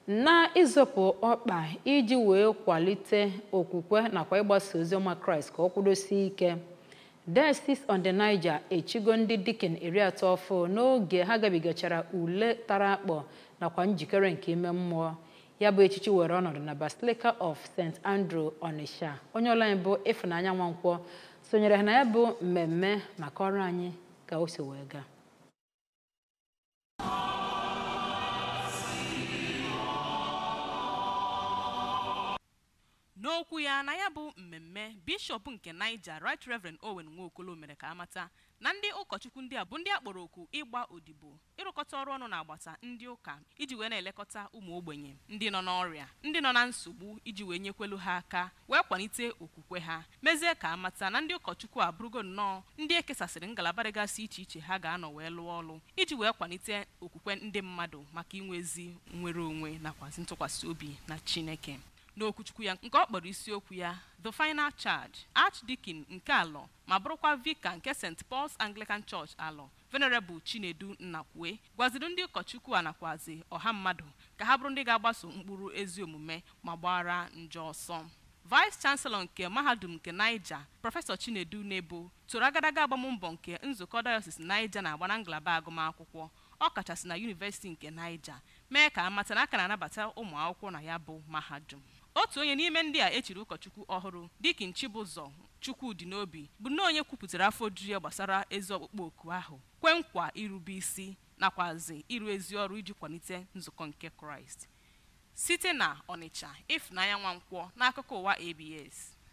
na izopụ ọkpa iji wee kwalite okwukwe nakwa ịgbasa oziọma Kraịst ka ọ kwụdosie ike. Diocese on the Niger echigo ndị dikin 30 n'oge ha gabigachara ule tara akpọ nakwa njikere nke ime mmụọ. Ya bụ echichi were ọnọdụ na Basilica of St. Andrew Onitsha. Onye ọla anyị bụ Ifunanya Nwankwọ sonyere ha na ya bụ mmemme maka ọrụ anyị ka o si wee gaa. N'okwu ya na ya bụ mmemme, Bishọp nke Niger, Right Reverend Owen Nwokolo mere ka amata na ndị ụkọchukwu ndị a bụ ndị akpọrọ oku ịgba odibo, ịrụkọta ọrụ ọnụ na-agbata ndị ụka iji wee na-elekọta ụmụ ogbenye, ndị nọ n'ọrịa, ndị nọ na nsogbu iji wee nyekwelu ha aka, wee kwalite okwukwe ha. Mezie ka amata na ndị ụkọchukwu abụrụgo nnọọ ndị ekesasịrị ngalaba dịgasị iche iche ha ga-anọ wee lụọ ọrụ iji wee kwalite okwukwe ndị mmadụ maka inwe ezi nnwere onwe nakwa ntụkwasị obi na Chineke. N'okwuchukwu ya nke ọ kpọrọ isiokwu ya The Final Charge, Archdeacon nke Alọ ma bụrụkwa Vicar nke St. Paul's Anglican Church Alọ, Venerable Chinedu Nnakwe, gwaziri ndị ụkọchukwu a nakwazi ọha mmadụ ka ha bụrụ ndị ga-agbaso mkpụrụ ezi omume ma gbara njọ ọsọ. Vice Chancellor nke Mahadum nke Niger, Prọfesọ Chinedu Nebo, toro agadaga agbammbọ nke nzukọ Diocese Niger na-agba na ngalaba agụmakwụkwọ, ọ kachasị na University nke Niger, mee ka amata na aka na-anabata ụmụ akwụkwọ na ya bụ mahadum. Otu onye n'ime ndị a echiri ụkọchukwu ọhụrụ, Deacon Chibụzọ Chukwudinobi, bụ na onye kwupụtara afọ ojuju ya gbasara ezi ọkpụkpọ oku ahụ, kwe nkwa irube isi nakwazi irụ ezi ọrụ iji kwalite nzukọ nke Kraịst. Site na Onitsha, Ifunanya Nwankwọ n'akụkọ ụwa ABS.